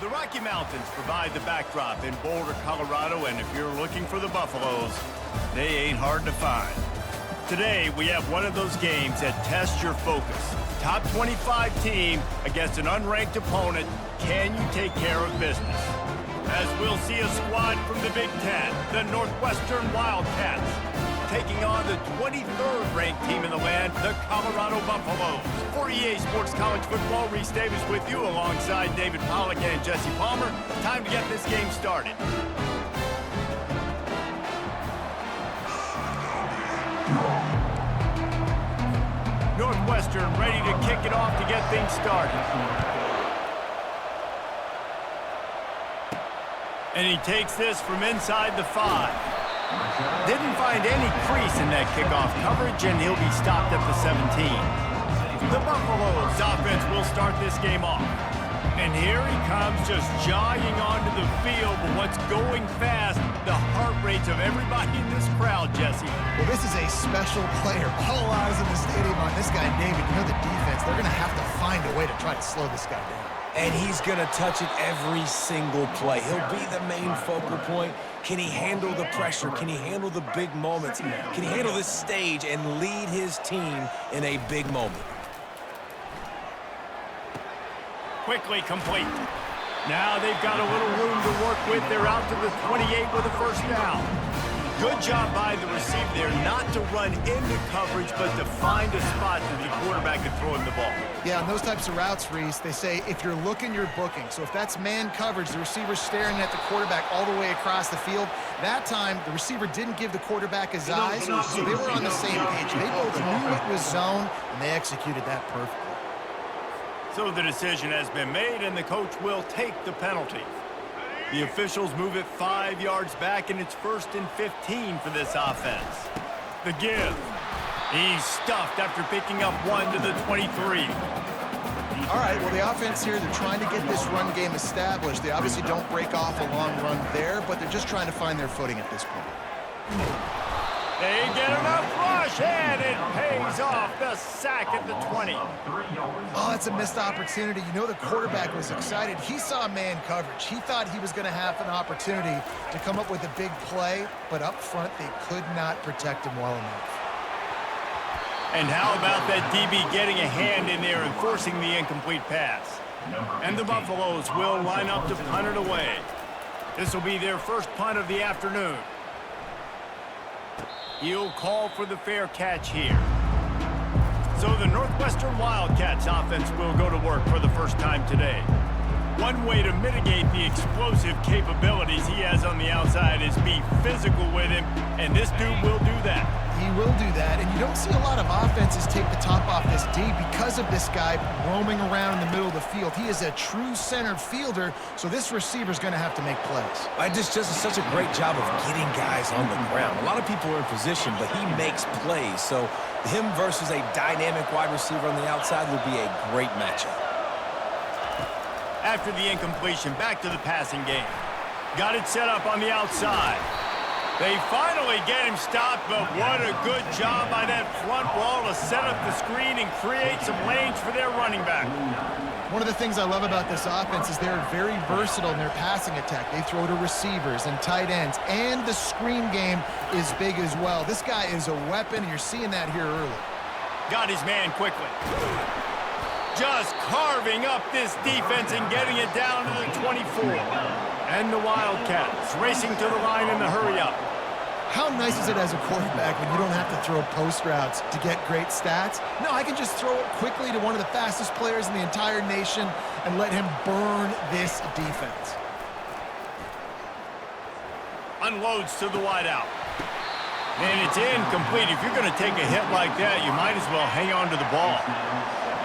The Rocky Mountains provide the backdrop in Boulder, Colorado, and if you're looking for the Buffaloes, they ain't hard to find. Today, we have one of those games that tests your focus. Top 25 team against an unranked opponent. Can you take care of business? As we'll see a squad from the Big Ten, the Northwestern Wildcats, taking on the 23rd ranked team in the land, the Colorado Buffaloes. For EA Sports College Football, Reese Davis with you alongside David Pollack and Jesse Palmer. Time to get this game started. Northwestern ready to kick it off to get things started. And he takes this from inside the 5. Didn't find any crease in that kickoff coverage, and he'll be stopped at the 17. The Buffaloes offense will start this game off. And here he comes, just jogging onto the field. But what's going fast, the heart rates of everybody in this crowd, Jesse. Well, this is a special player. All eyes in the stadium on this guy, David. You know the defense, they're going to have to find a way to try to slow this guy down. And he's going to touch it every single play. He'll be the main focal point. Can he handle the pressure? Can he handle the big moments? Can he handle this stage and lead his team in a big moment? Quickly complete. Now they've got a little room to work with. They're out to the 28 with a first down. Good job by the receiver there not to run into coverage, but to find a spot that the quarterback can throw him the ball. Yeah, on those types of routes, Reese, they say if you're looking, you're booking. So if that's man coverage, the receiver's staring at the quarterback all the way across the field. That time, the receiver didn't give the quarterback his eyes, so they were on the same page. They both knew it was zone, and they executed that perfectly. So the decision has been made, and the coach will take the penalty. The officials move it 5 yards back, and it's 1st and 15 for this offense. The give. He's stuffed after picking up 1 to the 23. All right, well, the offense here, they're trying to get this run game established. They obviously don't break off a long run there, but they're just trying to find their footing at this point. They get enough rush, and it pays off. The sack at the 20. Oh, that's a missed opportunity. You know the quarterback was excited. He saw man coverage. He thought he was going to have an opportunity to come up with a big play, but up front, they could not protect him well enough. And how about that DB getting a hand in there and forcing the incomplete pass? And the Buffaloes will line up to punt it away. This will be their first punt of the afternoon. He'll call for the fair catch here. So the Northwestern Wildcats offense will go to work for the first time today. One way to mitigate the explosive capabilities he has on the outside is be physical with him, and this dude will do that. He will do that, and you don't see a lot of offenses take the top off this D because of this guy roaming around in the middle of the field. He is a true center fielder, so this receiver's going to have to make plays. I just does such a great job of getting guys on the ground. A lot of people are in position, but he makes plays. So him versus a dynamic wide receiver on the outside would be a great matchup. After the incompletion, back to the passing game. Got it set up on the outside. They finally get him stopped, but what a good job by that front wall to set up the screen and create some lanes for their running back. One of the things I love about this offense is they're very versatile in their passing attack. They throw to receivers and tight ends, and the screen game is big as well. This guy is a weapon, and you're seeing that here early. Got his man quickly. Just carving up this defense and getting it down to the 24. And the Wildcats racing to the line in the hurry-up. How nice is it as a quarterback when you don't have to throw post routes to get great stats? No, I can just throw it quickly to one of the fastest players in the entire nation and let him burn this defense. Unloads to the wideout. And it's incomplete. If you're going to take a hit like that, you might as well hang on to the ball.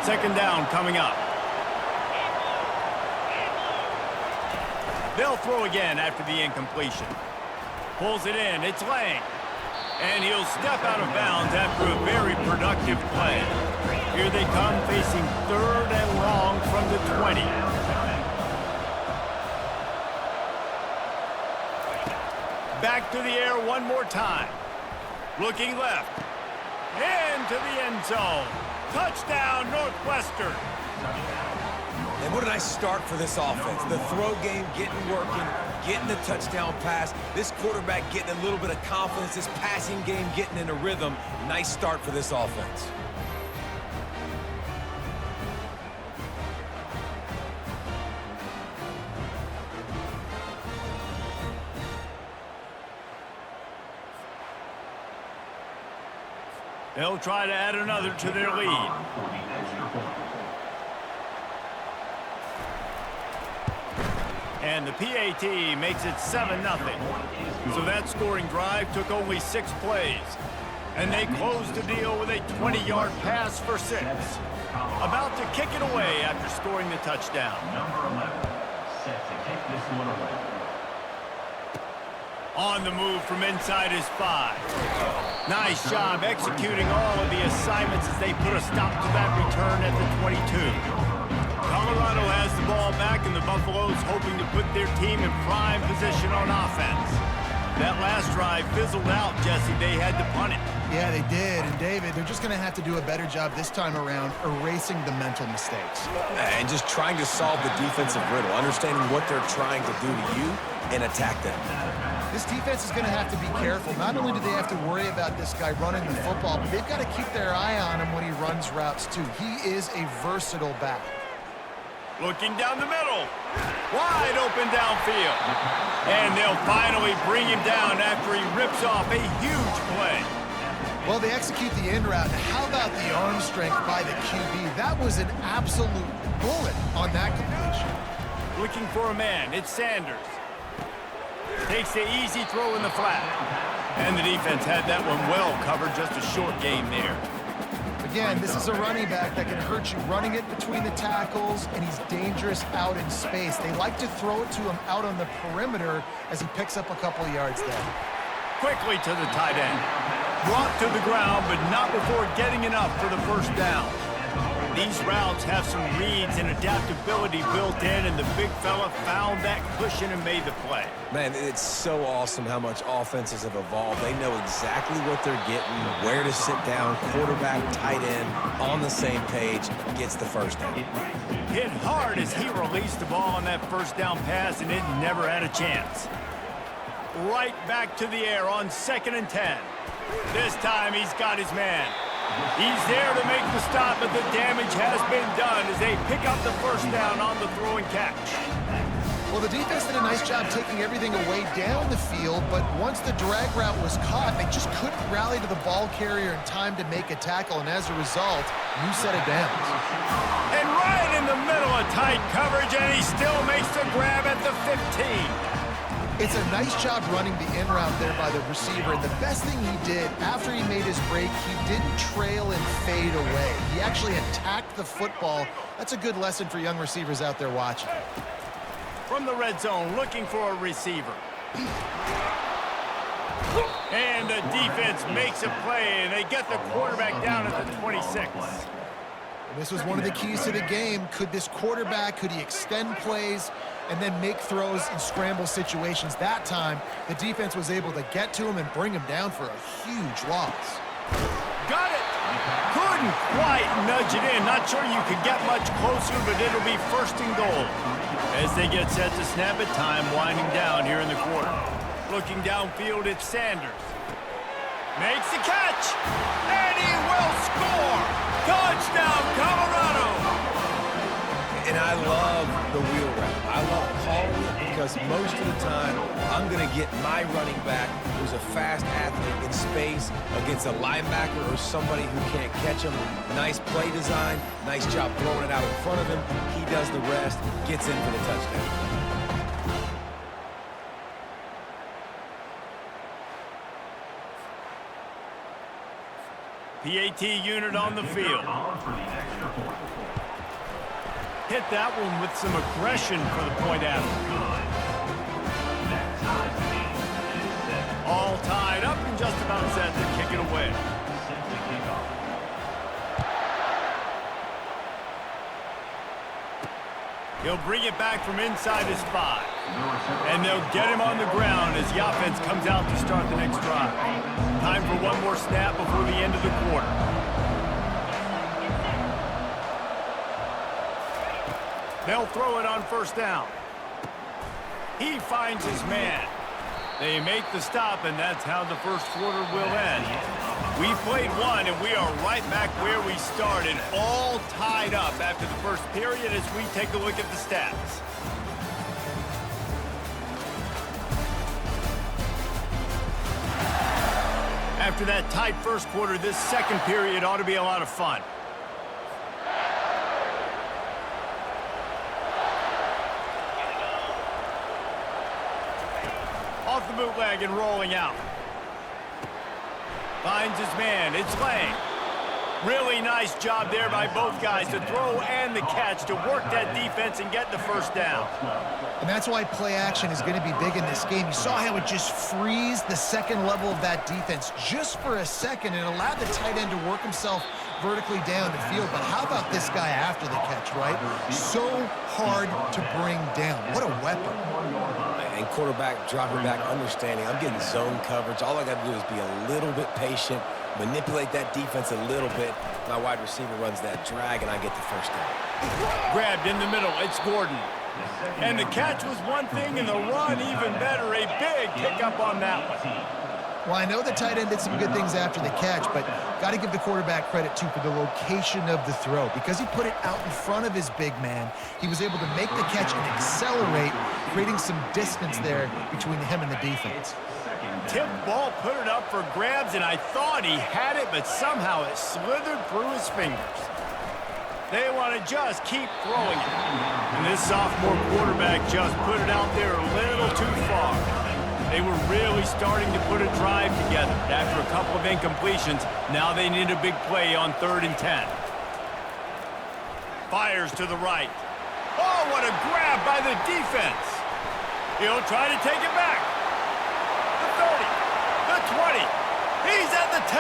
Second down coming up. They'll throw again after the incompletion. Pulls it in. It's Lang. And he'll step out of bounds after a very productive play. Here they come facing 3rd and long from the 20. Back to the air one more time. Looking left. Into the end zone. Touchdown, Northwestern. And what a nice start for this offense. The throw game getting working, getting the touchdown pass. This quarterback getting a little bit of confidence. This passing game getting in a rhythm. Nice start for this offense. They'll try to add another to their lead. And the PAT makes it 7-0. So that scoring drive took only 6 plays. And they closed the deal with a 20-yard pass for 6. About to kick it away after scoring the touchdown. Number 11, set to kick this one away. On the move from inside his 5. Nice job executing all of the assignments as they put a stop to that return at the 22. Colorado has the ball back, and the Buffaloes hoping to put their team in prime position on offense. That last drive fizzled out, Jesse. They had to punt it. Yeah, they did. And, David, they're just going to have to do a better job this time around erasing the mental mistakes. And just trying to solve the defensive riddle, understanding what they're trying to do to you and attack them. This defense is going to have to be careful. Not only do they have to worry about this guy running the football, but they've got to keep their eye on him when he runs routes, too. He is a versatile back. Looking down the middle. Wide open downfield. And they'll finally bring him down after he rips off a huge play. Well, they execute the in route. How about the arm strength by the QB? That was an absolute bullet on that completion. Looking for a man. It's Sanders. Takes the easy throw in the flat. And the defense had that one well covered. Just a short game there. Again, this is a running back that can hurt you running it between the tackles, and he's dangerous out in space. They like to throw it to him out on the perimeter as he picks up a couple yards there. Quickly to the tight end. Brought to the ground, but not before getting enough for the first down. These routes have some reads and adaptability built in, and the big fella found that cushion and made the play. Man, it's so awesome how much offenses have evolved. They know exactly what they're getting, where to sit down, quarterback, tight end, on the same page, gets the first down. Hit hard as he released the ball on that first down pass, and it never had a chance. Right back to the air on 2nd and 10. This time he's got his man. He's there to make the stop, but the damage has been done as they pick up the first down on the throw and catch. Well, the defense did a nice job taking everything away down the field, but once the drag route was caught, they just couldn't rally to the ball carrier in time to make a tackle, and as a result, new set of downs. And right in the middle of tight coverage, and he still makes the grab at the 15. It's a nice job running the in route there by the receiver. And the best thing he did after he made his break, he didn't trail and fade away. He actually attacked the football. That's a good lesson for young receivers out there watching. From the red zone, looking for a receiver. And the defense makes a play, and they get the quarterback down at the 26. This was one of the keys to the game. Could this quarterback, could he extend plays and then make throws in scramble situations? That time, the defense was able to get to him and bring him down for a huge loss. Got it! Couldn't quite nudge it in. Not sure you could get much closer, but it'll be 1st and goal. As they get set to snap it, time winding down here in the quarter. Looking downfield, it's Sanders. Makes the catch, and he will score! Touchdown, Colorado! And I love the wheel route. I love calling it because most of the time, I'm going to get my running back who's a fast athlete in space against a linebacker or somebody who can't catch him. Nice play design, nice job throwing it out in front of him. He does the rest, gets in for the touchdown. PAT unit on the field. Hit that one with some aggression for the point after. All tied up and just about set to kick it away. He'll bring it back from inside his 5. And they'll get him on the ground as the offense comes out to start the next drive. Time for one more snap before the end of the quarter. They'll throw it on first down. He finds his man. They make the stop, and that's how the first quarter will end. We played one, and we are right back where we started, all tied up after the first period as we take a look at the stats. After that tight first quarter, this second period ought to be a lot of fun. Off the bootleg and rolling out. Finds his man. It's Lang. Really nice job there by both guys to throw and the catch to work that defense and get the first down. And that's why play action is going to be big in this game. You saw how it just frees the second level of that defense just for a second and allowed the tight end to work himself vertically down the field. But how about this guy after the catch, right? So hard to bring down. What a weapon. And quarterback dropping back, understanding I'm getting zone coverage. All I got to do is be a little bit patient, manipulate that defense a little bit. My wide receiver runs that drag, and I get the first down. Grabbed in the middle. It's Gordon. And the catch was one thing, and the run even better. A big pickup on that one. Well, I know the tight end did some good things after the catch, but got to give the quarterback credit, too, for the location of the throw. Because he put it out in front of his big man, he was able to make the catch and accelerate, creating some distance there between him and the defense. Tip ball, put it up for grabs, and I thought he had it, but somehow it slithered through his fingers. They want to just keep throwing it. And this sophomore quarterback just put it out there a little too far. They were really starting to put a drive together. After a couple of incompletions, now they need a big play on 3rd and 10. Fires to the right. Oh, what a grab by the defense. He'll try to take it back. The 30, the 20. He's at the 10.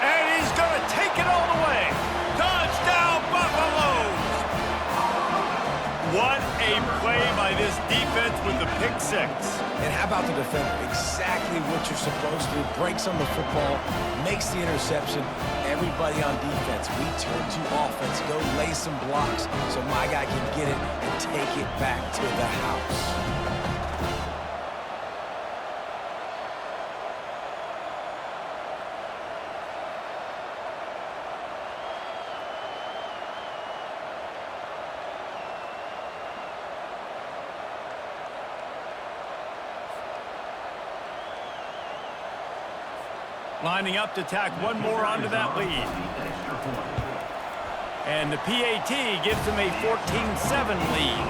And he's going to take it all the way. Touchdown, Buffaloes! What a play by this defense with the pick six. And how about the defender? Exactly what you're supposed to. Breaks on the football, makes the interception. Everybody on defense, we turn to offense. Go lay some blocks so my guy can get it and take it back to the house. Lining up to tack one more onto that lead. And the PAT gives them a 14-7 lead.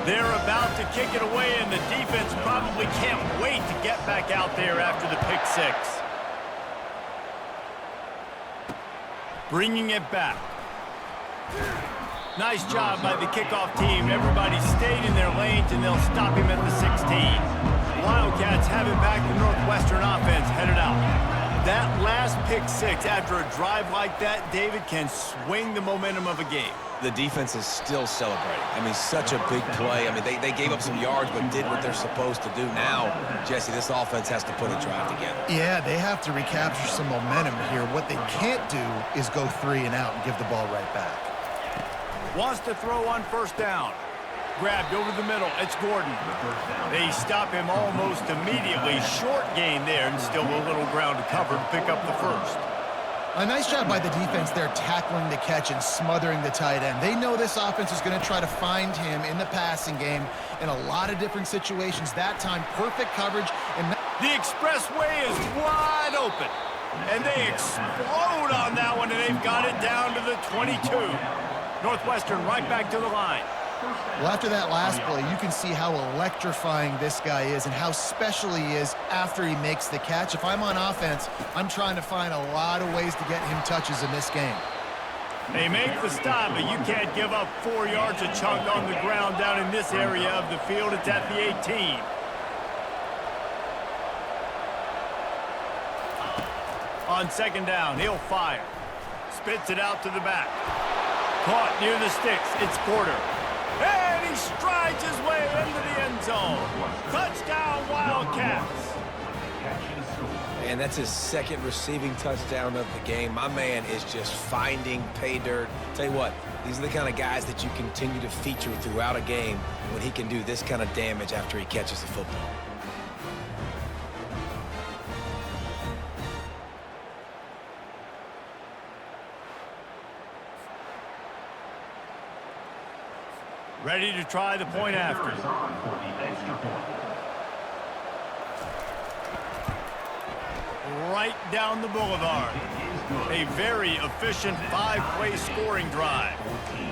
They're about to kick it away, and the defense probably can't wait to get back out there after the pick six. Bringing it back. Nice job by the kickoff team. Everybody stayed in their lanes, and they'll stop him at the 16. Wildcats have it back. The Northwestern offense headed out. That last pick six after a drive like that, David, can swing the momentum of a game. The defense is still celebrating. I mean, such a big play. I mean, they gave up some yards but did what they're supposed to do. Now, Jesse, this offense has to put a drive together. Yeah, they have to recapture some momentum here. What they can't do is go 3 and out and give the ball right back. Wants to throw on first down. Grabbed over the middle. It's Gordon. They stop him almost immediately. Short gain there, and still a little ground to cover to pick up the first. A nice job by the defense there, tackling the catch and smothering the tight end. They know this offense is going to try to find him in the passing game in a lot of different situations. That time, perfect coverage. And the expressway is wide open. And they explode on that one, and they've got it down to the 22. Northwestern right back to the line. Well, after that last play, you can see how electrifying this guy is and how special he is after he makes the catch. If I'm on offense, I'm trying to find a lot of ways to get him touches in this game. They make the stop, but you can't give up 4 yards a chunk on the ground down in this area of the field. It's at the 18. On second down, he'll fire. Spits it out to the back. Caught near the sticks. It's Porter. And he strides his way into the end zone. Touchdown, Wildcats. And that's his second receiving touchdown of the game. My man is just finding pay dirt. Tell you what, these are the kind of guys that you continue to feature throughout a game when he can do this kind of damage after he catches the football. Ready to try the point after. Right down the boulevard. A very efficient 5-play scoring drive.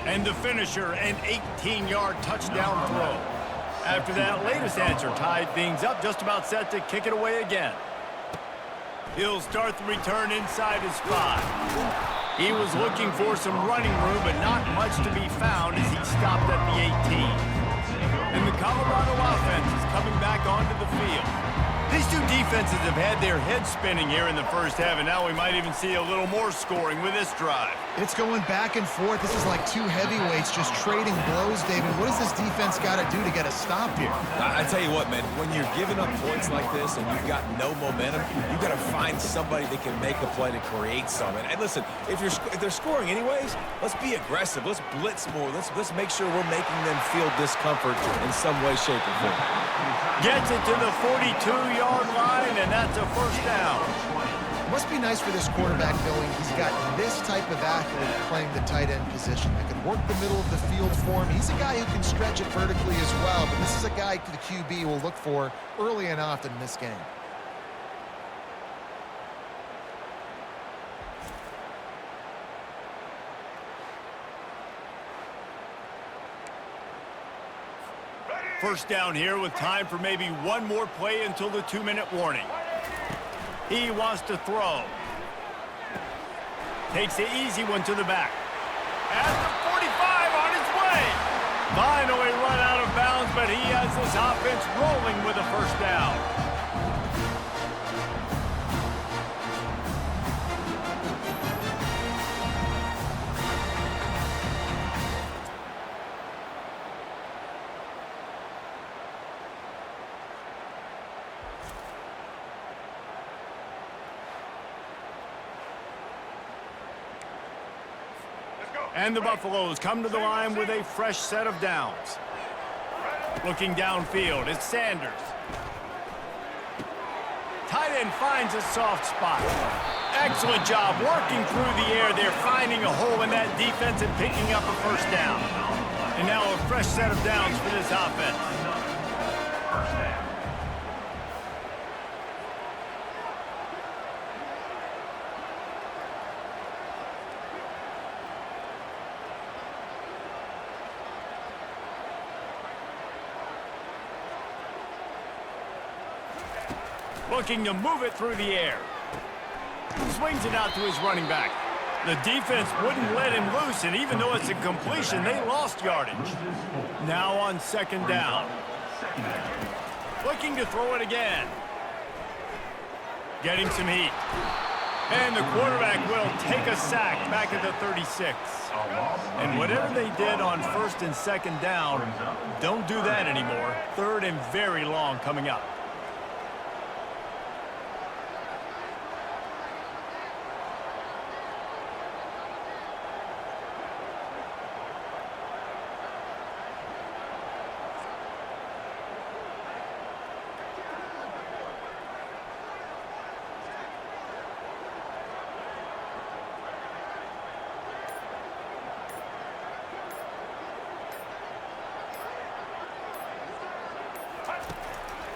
And the finisher, an 18-yard touchdown throw. After that latest answer tied things up, just about set to kick it away again. He'll start the return inside his 5. He was looking for some running room, but not much to be found as he stopped at the 18. And the Colorado offense is coming back onto the field. These two defenses have had their heads spinning here in the first half, and now we might even see a little more scoring with this drive. It's going back and forth. This is like two heavyweights just trading blows, David. What does this defense got to do to get a stop here? I tell you what, man, when you're giving up points like this and you've got no momentum, you've got to find somebody that can make a play to create something. And listen, if they're scoring anyways, let's be aggressive. Let's blitz more. Let's make sure we're making them feel discomfort in some way, shape, or form. Gets it to the 42-yard line, and that's a first down. It must be nice for this quarterback knowing he's got this type of athlete playing the tight end position that can work the middle of the field for him. He's a guy who can stretch it vertically as well, but this is a guy the QB will look for early and often in this game. First down here with time for maybe one more play until the 2-minute warning. He wants to throw. Takes the easy one to the back. At the 45 on his way. Finally run out of bounds, but he has this offense rolling with a first down. And the Buffaloes come to the line with a fresh set of downs. Looking downfield, it's Sanders. Tight end finds a soft spot. Excellent job working through the air. They're finding a hole in that defense and picking up a first down. And now a fresh set of downs for this offense. Looking to move it through the air. Swings it out to his running back. The defense wouldn't let him loose, and even though it's a completion, they lost yardage. Now on second down. Looking to throw it again. Getting some heat. And the quarterback will take a sack back at the 36. And whatever they did on first and second down, don't do that anymore. Third and very long coming up.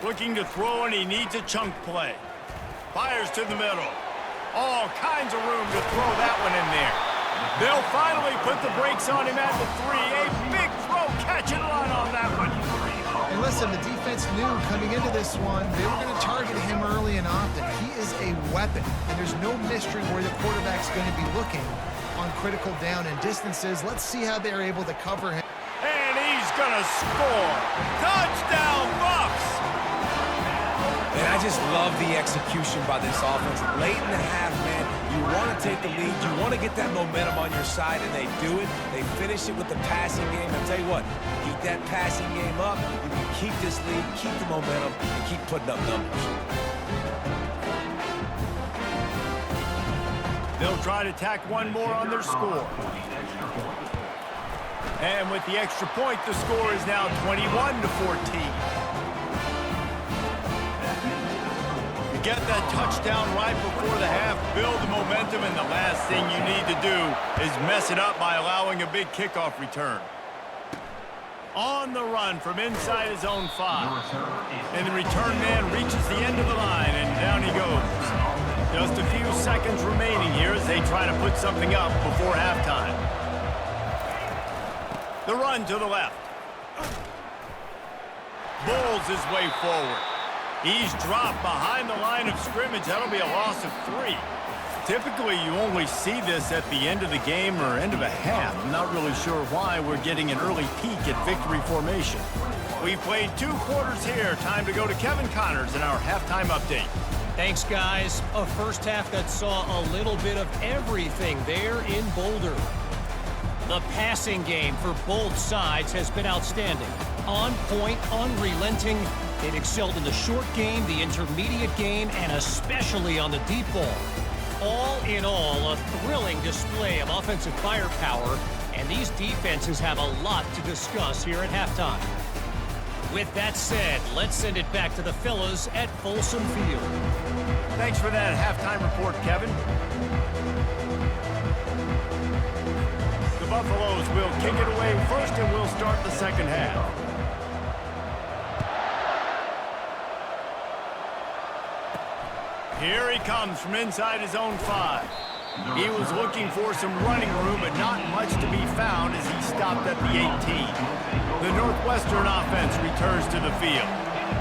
Looking to throw, and he needs a chunk play. Fires to the middle. All kinds of room to throw that one in there. They'll finally put the brakes on him at the 3. A big throw, catch and run on that one. And listen, the defense knew coming into this one, they were going to target him early and often. He is a weapon, and there's no mystery where the quarterback's going to be looking on critical down and distances. Let's see how they're able to cover him. And he's going to score. Touchdown, Buffs! And I just love the execution by this offense. Late in the half, man, you want to take the lead. You want to get that momentum on your side, and they do it. They finish it with the passing game. I tell you what, keep that passing game up. You can keep this lead, keep the momentum, and keep putting up numbers. They'll try to tack one more on their score. And with the extra point, the score is now 21-14. You get that touchdown right before the half, build the momentum, and the last thing you need to do is mess it up by allowing a big kickoff return. On the run from inside his own 5. And the return man reaches the end of the line, and down he goes. Just a few seconds remaining here as they try to put something up before halftime. The run to the left. Bulls his way forward. He's dropped behind the line of scrimmage. That'll be a loss of 3. Typically, you only see this at the end of the game or end of a half. I'm not really sure why we're getting an early peek at victory formation. We've played 2 quarters here. Time to go to Kevin Connors in our halftime update. Thanks, guys. A first half that saw a little bit of everything there in Boulder. The passing game for both sides has been outstanding. On point, unrelenting. They've excelled in the short game, the intermediate game, and especially on the deep ball. All in all, a thrilling display of offensive firepower, and these defenses have a lot to discuss here at halftime. With that said, let's send it back to the fellas at Folsom Field. Thanks for that halftime report, Kevin. The Buffaloes will kick it away first, and we'll start the second half. Here he comes from inside his own 5. He was looking for some running room, but not much to be found as he stopped at the 18. The Northwestern offense returns to the field.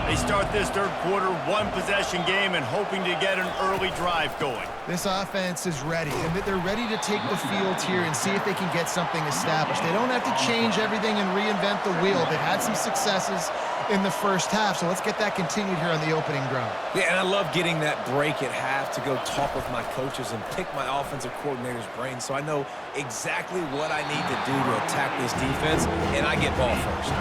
They start this third quarter, 1-possession game, and hoping to get an early drive going. This offense is ready, and they're ready to take the field here and see if they can get something established. They don't have to change everything and reinvent the wheel. They've had some successes in the first half, so let's get that continued here on the opening drive. Yeah, and I love getting that break at half to go talk with my coaches and pick my offensive coordinator's brain so I know exactly what I need to do to attack this defense, and I get ball first.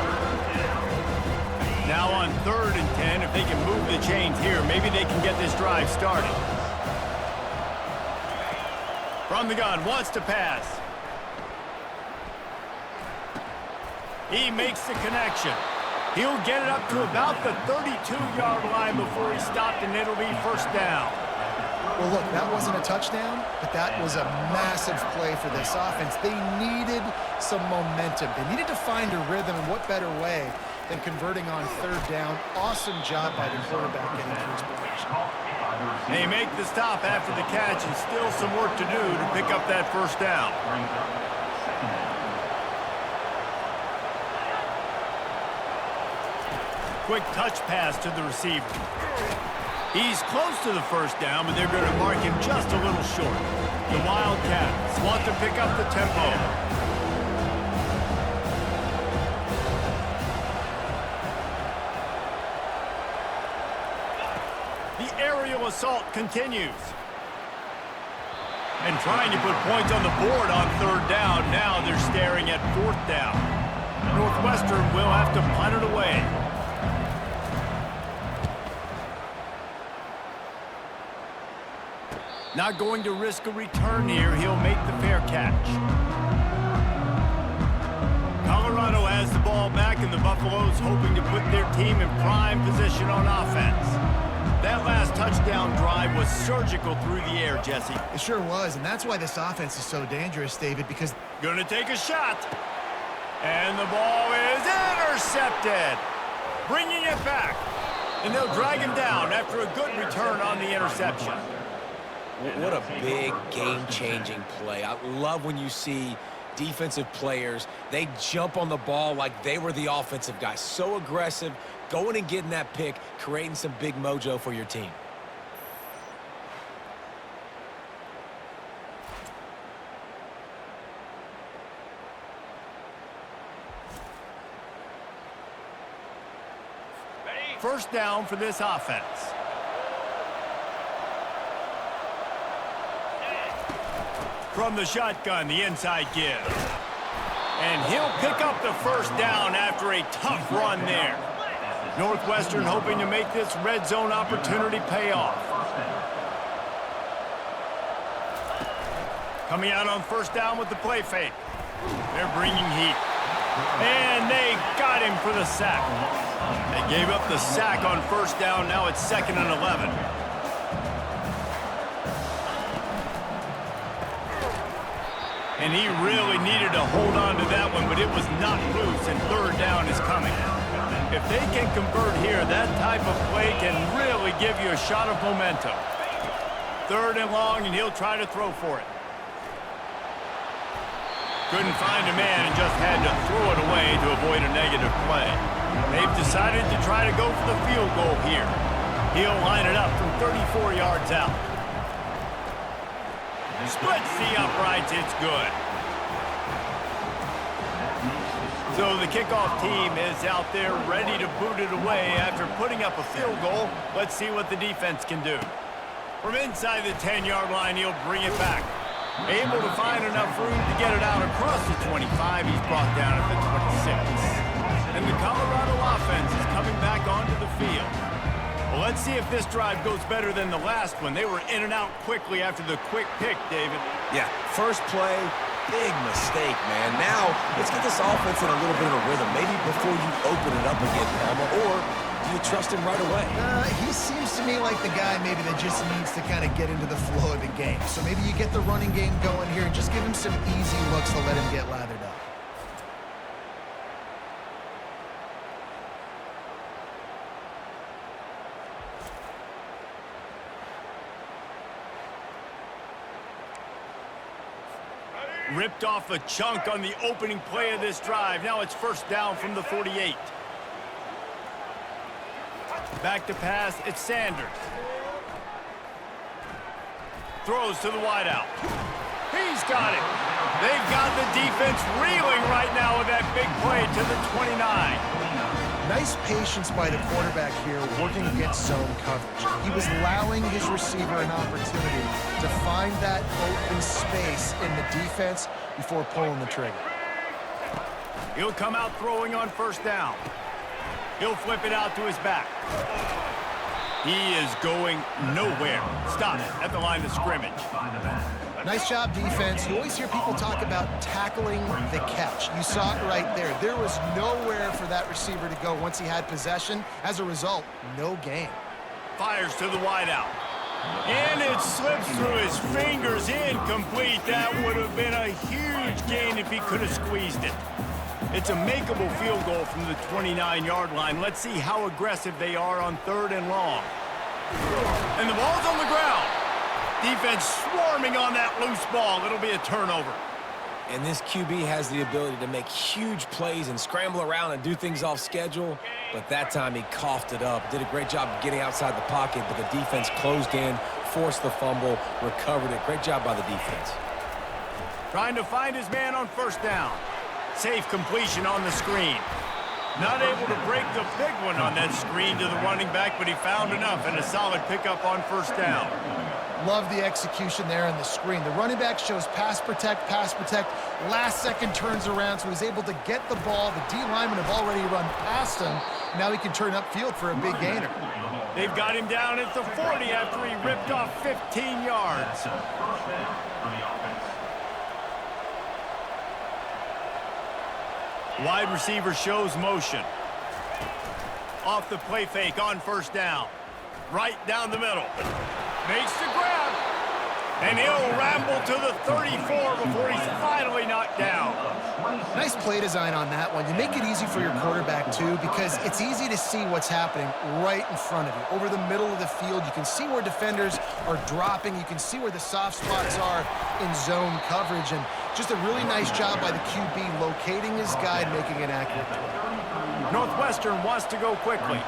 Now on 3rd and 10, if they can move the chains here, maybe they can get this drive started. From the gun, wants to pass. He makes the connection. He'll get it up to about the 32-yard line before he stopped, and it'll be first down. Well, look, that wasn't a touchdown, but that was a massive play for this offense. They needed some momentum. They needed to find a rhythm, and what better way than converting on 3rd down. Awesome job by the quarterback getting to his position. They make the stop after the catch, and still some work to do to pick up that first down. Quick touch pass to the receiver. He's close to the first down, but they're going to mark him just a little short. The Wildcats want to pick up the tempo. The aerial assault continues. And trying to put points on the board on 3rd down. Now they're staring at 4th down. Northwestern will have to punt it away. Not going to risk a return here. He'll make the fair catch. Colorado has the ball back, and the Buffaloes hoping to put their team in prime position on offense. That last touchdown drive was surgical through the air, Jesse. It sure was, and that's why this offense is so dangerous, David, because... Gonna take a shot. And the ball is intercepted. Bringing it back. And they'll drag him down after a good return on the interception. What a big game-changing play. I love when you see defensive players, they jump on the ball like they were the offensive guy. So aggressive, going and getting that pick, creating some big mojo for your team. First down for this offense. From the shotgun, the inside give. And he'll pick up the first down after a tough run there. Northwestern hoping to make this red zone opportunity pay off. Coming out on first down with the play fake. They're bringing heat. And they got him for the sack. They gave up the sack on first down. Now it's 2nd and 11. And he really needed to hold on to that one, but it was not loose, and 3rd down is coming. If they can convert here, that type of play can really give you a shot of momentum. 3rd and long, and he'll try to throw for it. Couldn't find a man and just had to throw it away to avoid a negative play. They've decided to try to go for the field goal here. He'll line it up from 34 yards out. Splits the uprights, it's good. So the kickoff team is out there ready to boot it away after putting up a field goal. Let's see what the defense can do. From inside the 10-yard line, he'll bring it back. Able to find enough room to get it out across the 25. He's brought down at the 26. And the Colorado offense is coming back onto the field. Well, let's see if this drive goes better than the last one. They were in and out quickly after the quick pick, David. Yeah, first play, big mistake, man. Now, let's get this offense in a little bit of a rhythm. Maybe before you open it up again, Palmer, or do you trust him right away? He seems to me like the guy maybe that just needs to kind of get into the flow of the game. So maybe you get the running game going here and just give him some easy looks to let him get lathered up. Ripped off a chunk on the opening play of this drive. Now it's 1st down from the 48. Back to pass, it's Sanders. Throws to the wideout. He's got it. They've got the defense reeling right now with that big play to the 29. Nice patience by the quarterback here working against zone coverage. He was allowing his receiver an opportunity to find that open space in the defense before pulling the trigger. He'll come out throwing on 1st down. He'll flip it out to his back. He is going nowhere. Stop at the line of scrimmage. Nice job, defense. You always hear people talk about tackling the catch. You saw it right there. There was nowhere for that receiver to go once he had possession. As a result, no gain. Fires to the wideout. And it slips through his fingers, incomplete. That would have been a huge gain if he could have squeezed it. It's a makeable field goal from the 29-yard line. Let's see how aggressive they are on 3rd and long. And the ball's on the ground. Defense swarming on that loose ball. It'll be a turnover. And this QB has the ability to make huge plays and scramble around and do things off schedule. But that time he coughed it up. Did a great job of getting outside the pocket, but the defense closed in, forced the fumble, recovered it. Great job by the defense. Trying to find his man on 1st down. Safe completion on the screen. Not able to break the big one on that screen to the running back, but he found enough and a solid pickup on 1st down. Love the execution there on the screen. The running back shows pass protect, last second turns around, so he's able to get the ball. The D linemen have already run past him. Now he can turn upfield for a big gainer. They've got him down at the 40 after he ripped off 15 yards. Wide receiver shows motion. Off the play fake on 1st down. Right down the middle. Makes the grab. And he'll ramble to the 34 before he's finally knocked down. Nice play design on that one. You make it easy for your quarterback, too, because it's easy to see what's happening right in front of you. Over the middle of the field, you can see where defenders are dropping. You can see where the soft spots are in zone coverage. And just a really nice job by the QB locating his guy and making an accurate throw. Northwestern wants to go quickly.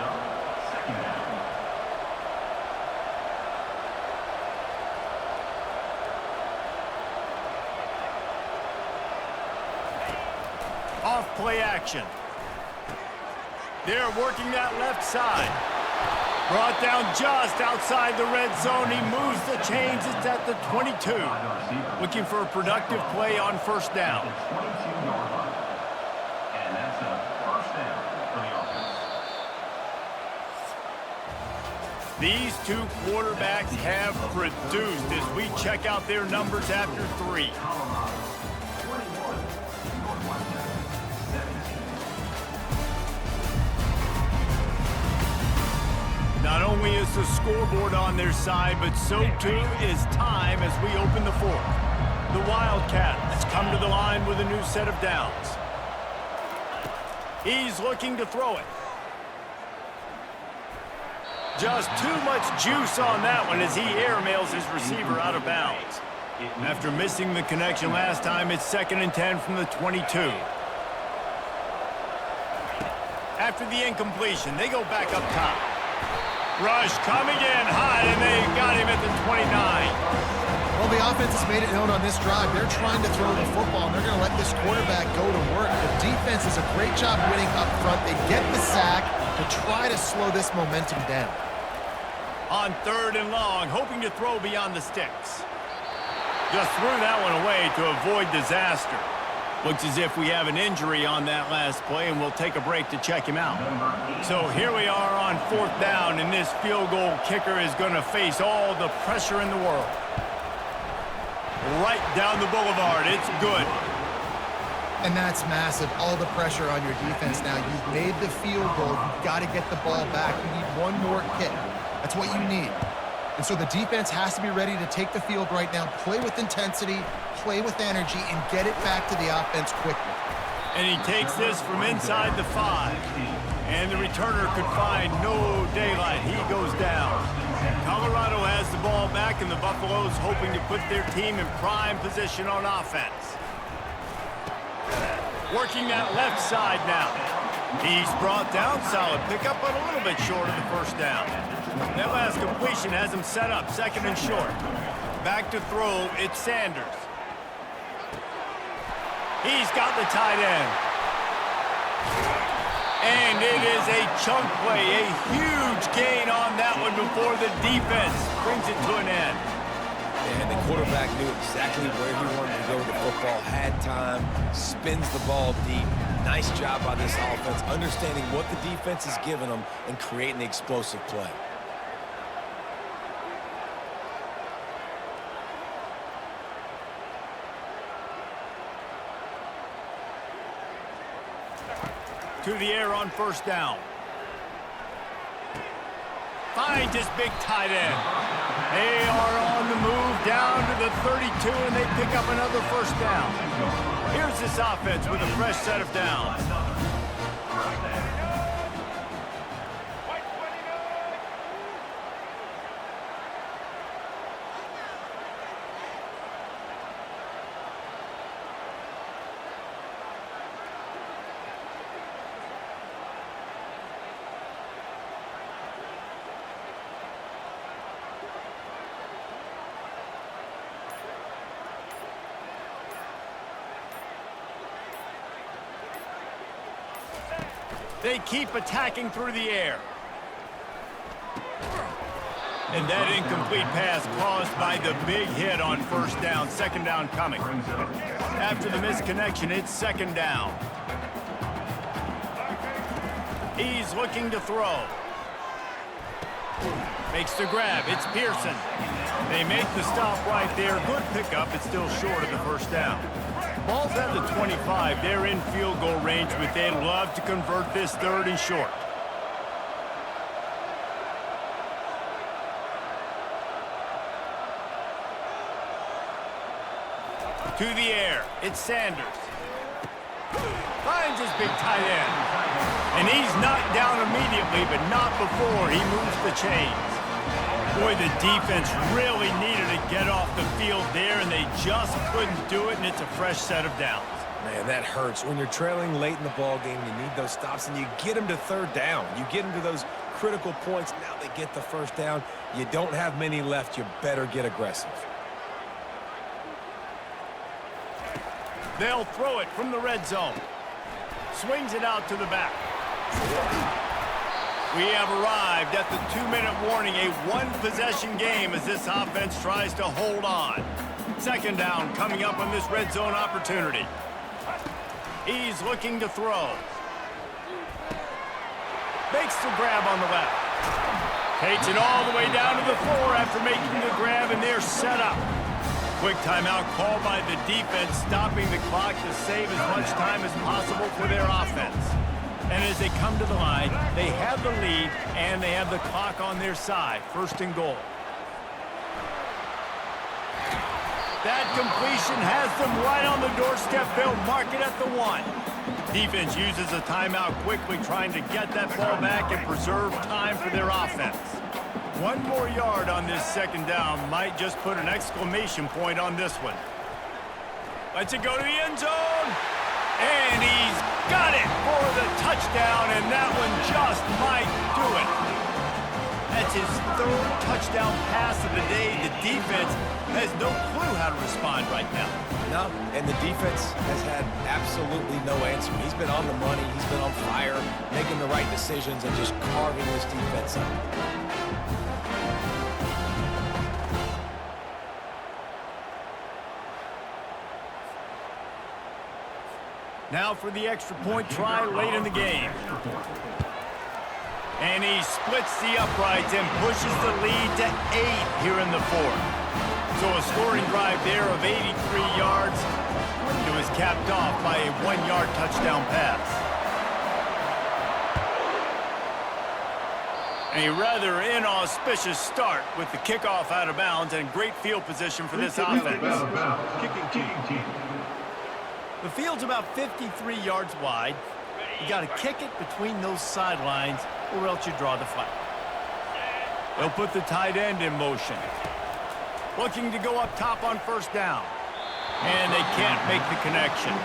Off play action. They're working that left side. Brought down just outside the red zone. He moves the chains. It's at the 22. Looking for a productive play on 1st down. And that's a 1st down for the offense. These two quarterbacks have produced as we check out their numbers after 3. Not only is the scoreboard on their side, but so too is time as we open the 4th. The Wildcats come to the line with a new set of downs. He's looking to throw it. Just too much juice on that one as he airmails his receiver out of bounds. After missing the connection last time, it's 2nd and 10 from the 22. After the incompletion, they go back up top. Rush coming in high, and they got him at the 29. Well, the offense has made it known on this drive. They're trying to throw the football, and they're going to let this quarterback go to work. The defense does a great job winning up front. They get the sack to try to slow this momentum down. On 3rd and long, hoping to throw beyond the sticks. Just threw that one away to avoid disaster. Looks as if we have an injury on that last play, and we'll take a break to check him out. So here we are on 4th down, and this field goal kicker is going to face all the pressure in the world. Right down the boulevard. It's good. And that's massive. All the pressure on your defense now. You've made the field goal. You've got to get the ball back. You need one more kick. That's what you need. And so the defense has to be ready to take the field right now, play with intensity, play with energy, and get it back to the offense quickly. And he takes this from inside the 5. And the returner could find no daylight. He goes down. Colorado has the ball back, and the Buffaloes hoping to put their team in prime position on offense. Working that left side now. He's brought down, solid pickup, but a little bit short of the 1st down. That last completion has him set up 2nd and short. Back to throw, it's Sanders. He's got the tight end. And it is a chunk play, a huge gain on that one before the defense brings it to an end. And the quarterback knew exactly where he wanted to go with the football, had time, spins the ball deep. Nice job by this offense, understanding what the defense is giving them and creating the explosive play. To the air on 1st down. Finds his big tight end. They are on the move down to the 32, and they pick up another 1st down. Here's this offense with a fresh set of downs. They keep attacking through the air. And that incomplete pass caused by the big hit on 1st down, 2nd down coming. After the misconnection, it's 2nd down. He's looking to throw. Makes the grab, it's Pearson. They make the stop right there. Good pickup, it's still short of the 1st down. Ball's at the 25. They're in field goal range, but they'd love to convert this 3rd and short. To the air, it's Sanders. Finds his big tight end. And he's knocked down immediately, but not before he moves the chains. Boy, the defense really needed to get off the field there, and they just couldn't do it, and it's a fresh set of downs. Man, that hurts. When you're trailing late in the ball game, you need those stops, and you get them to 3rd down. You get them to those critical points. Now they get the 1st down. You don't have many left. You better get aggressive. They'll throw it from the red zone. Swings it out to the back. We have arrived at the 2-minute warning, a 1-possession game as this offense tries to hold on. 2nd down coming up on this red zone opportunity. He's looking to throw. Makes the grab on the left. Takes it all the way down to the floor after making the grab, and they're set up. Quick timeout called by the defense, stopping the clock to save as much time as possible for their offense. And as they come to the line, they have the lead, and they have the clock on their side. First and goal. That completion has them right on the doorstep. They'll mark it at the 1. Defense uses a timeout quickly, trying to get that ball back and preserve time for their offense. 1 more yard on this second down might just put an exclamation point on this one. Lets it go to the end zone. And he's got it for the touchdown, and that one just might do it. That's his 3rd touchdown pass of the day. The defense has no clue how to respond right now. No, and the defense has had absolutely no answer. He's been on the money. He's been on fire, making the right decisions and just carving this defense up. Now for the extra point try late in the game. And he splits the uprights and pushes the lead to 8 here in the 4th. So a scoring drive there of 83 yards. It was capped off by a 1-yard touchdown pass. A rather inauspicious start with the kickoff out of bounds and great field position for this offense. Kicking team. The field's about 53 yards wide. You got to kick it between those sidelines, or else you draw the flag. They'll put the tight end in motion. Looking to go up top on first down. And they can't make the connection.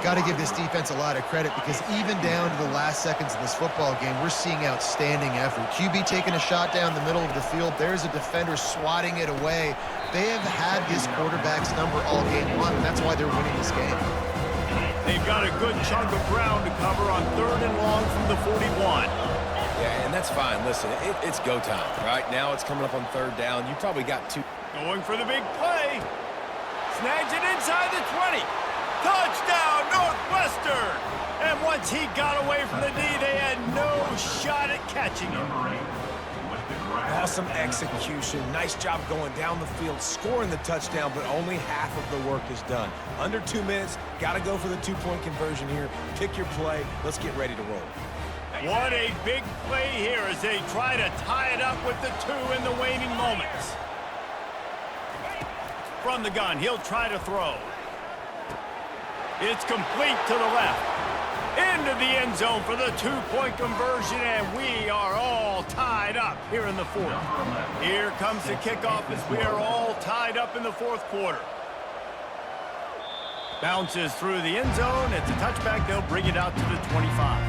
Got to give this defense a lot of credit because even down to the last seconds of this football game, we're seeing outstanding effort. QB taking a shot down the middle of the field. There's a defender swatting it away. They have had this quarterback's number all game long, and that's why they're winning this game. They've got a good chunk of ground to cover on 3rd and long from the 41. Yeah, and that's fine. Listen, it's go time. Right now it's coming up on 3rd down. You probably got 2. Going for the big play. Snags it inside the 20. Touchdown, Northwestern! And once he got away from the D, they had no shot at catching him. Awesome execution. Nice job going down the field, scoring the touchdown, but only half of the work is done. Under 2 minutes, got to go for the 2-point conversion here. Pick your play. Let's get ready to roll. What a big play here as they try to tie it up with the 2 in the waning moments. From the gun, he'll try to throw. It's complete to the left. Into the end zone for the 2-point conversion, and we are all tied up here in the 4th. Here comes the kickoff as we are all tied up in the 4th quarter. Bounces through the end zone. It's a touchback. They'll bring it out to the 25.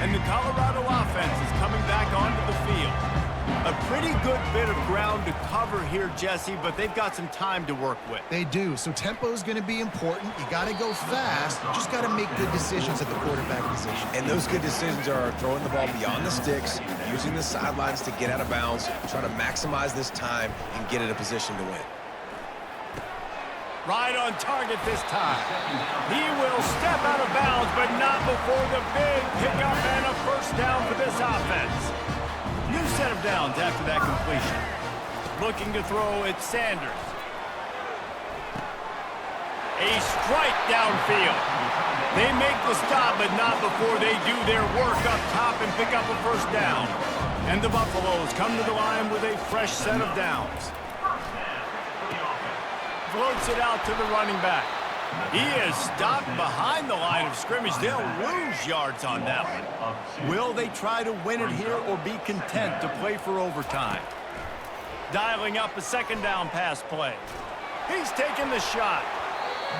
And the Colorado offense is coming back onto the field. A pretty good bit of ground to cover here, Jesse, but they've got some time to work with. They do, so tempo is going to be important. You got to go fast. You just got to make good decisions at the quarterback position. And those good decisions are throwing the ball beyond the sticks, using the sidelines to get out of bounds, trying to maximize this time and get in a position to win. Right on target this time. He will step out of bounds, but not before the big pickup and a first down for this offense. New set of downs after that completion. Looking to throw, it's Sanders. A strike downfield. They make the stop, but not before they do their work up top and pick up a first down. And the Buffaloes come to the line with a fresh set of downs. Floats it out to the running back. He is stopped behind the line of scrimmage. They'll lose yards on that one. Will they try to win it here or be content to play for overtime? Dialing up a second down pass play. He's taking the shot.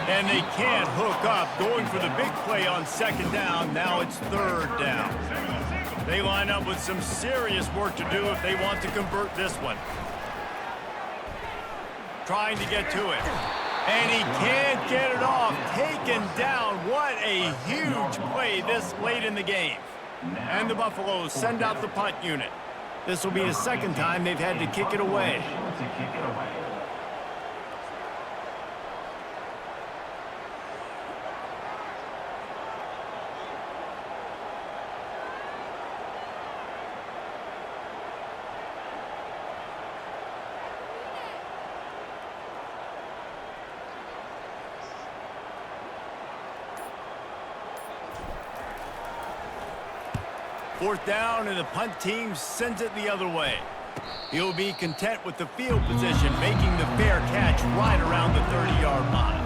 And they can't hook up. Going for the big play on second down. Now it's 3rd down. They line up with some serious work to do if they want to convert this one. Trying to get to it. And he can't get it off. Taken down. What a huge play this late in the game. And the Buffaloes send out the punt unit. This will be the second time they've had to kick it away. Fourth down, and the punt team sends it the other way. He'll be content with the field position, making the fair catch right around the 30-yard line.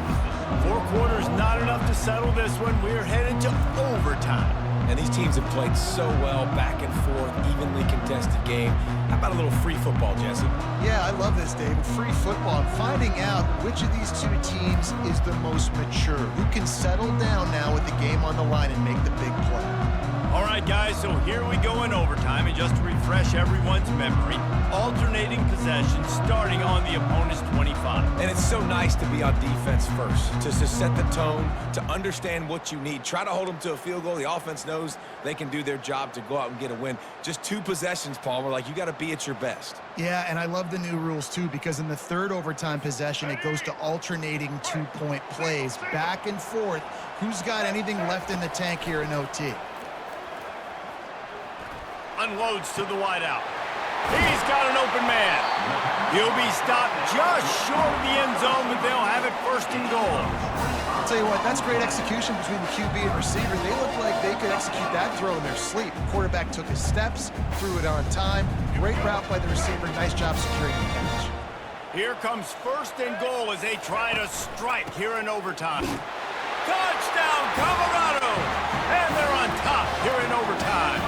4 quarters not enough to settle this one. We're headed to overtime. And these teams have played so well, back and forth, evenly contested game. How about a little free football, Jesse? Yeah, I love this, David. Free football. I'm finding out which of these two teams is the most mature, who can settle down now with the game on the line and make the big play. All right, guys, so here we go in overtime, and just to refresh everyone's memory, alternating possession starting on the opponent's 25. And it's so nice to be on defense first, to set the tone, to understand what you need. Try to hold them to a field goal. The offense knows they can do their job to go out and get a win. Just 2 possessions, Paul. We're like, you got to be at your best. Yeah, and I love the new rules, too, because in the third overtime possession, it goes to alternating 2-point plays, back and forth. Who's got anything left in the tank here in OT? Unloads to the wideout. He's got an open man. He'll be stopped just short of the end zone, but they'll have it first and goal. I'll tell you what, that's great execution between the QB and receiver. They look like they could execute that throw in their sleep. The quarterback took his steps, threw it on time. Great route by the receiver. Nice job securing the catch. Here comes first and goal as they try to strike here in overtime. Touchdown, Colorado! And they're on top here in overtime.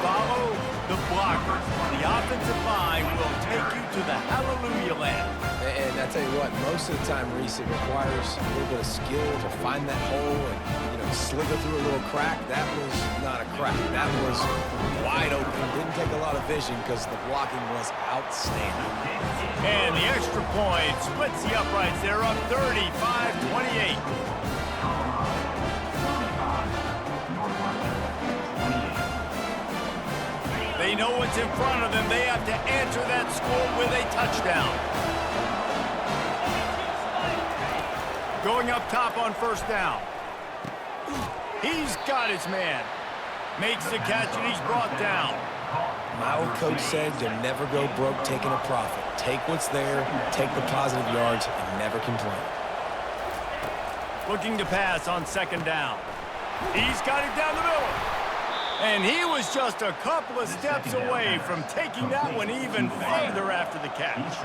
Follow the blockers. The offensive line will take you to the hallelujah land. And I tell you what, most of the time, Reese, it requires a little bit of skill to find that hole and, slither through a little crack. That was not a crack. That was wide open. Didn't take a lot of vision because the blocking was outstanding. And the extra point splits the uprights. They're up 35-28. They know what's in front of them. They have to answer that score with a touchdown. Going up top on first down. He's got his man. Makes the catch, and he's brought down. My old coach said you'll never go broke taking a profit. Take what's there, take the positive yards, and never complain. Looking to pass on second down. He's got it down the middle. And he was just a couple of steps away from taking that one even further after the catch.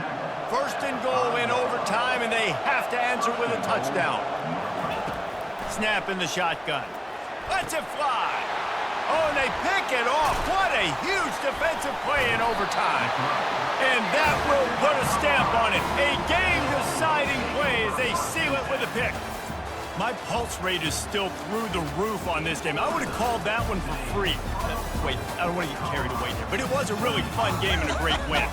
First and goal in overtime, and they have to answer with a touchdown. Snap in the shotgun. Lets it fly. Oh, and they pick it off. What a huge defensive play in overtime. And that will put a stamp on it. A game-deciding play as they seal it with a pick. My pulse rate is still through the roof on this game. I would have called that one for free. Wait, I don't want to get carried away here, but it was a really fun game and a great win.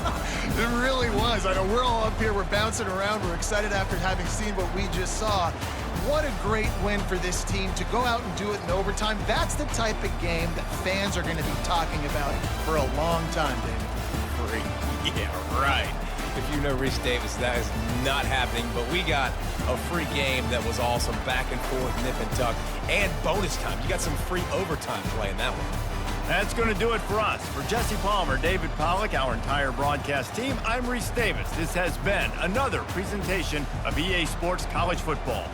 It really was. I know we're all up here. We're bouncing around. We're excited after having seen what we just saw. What a great win for this team to go out and do it in overtime. That's the type of game that fans are going to be talking about for a long time, David. Free. Yeah, right. If you know Reese Davis, that is not happening, but we got a free game that was awesome, back and forth, nip and tuck, and bonus time. You got some free overtime play in that one. That's going to do it for us. For Jesse Palmer, David Pollack, our entire broadcast team, I'm Reese Davis. This has been another presentation of EA Sports College Football.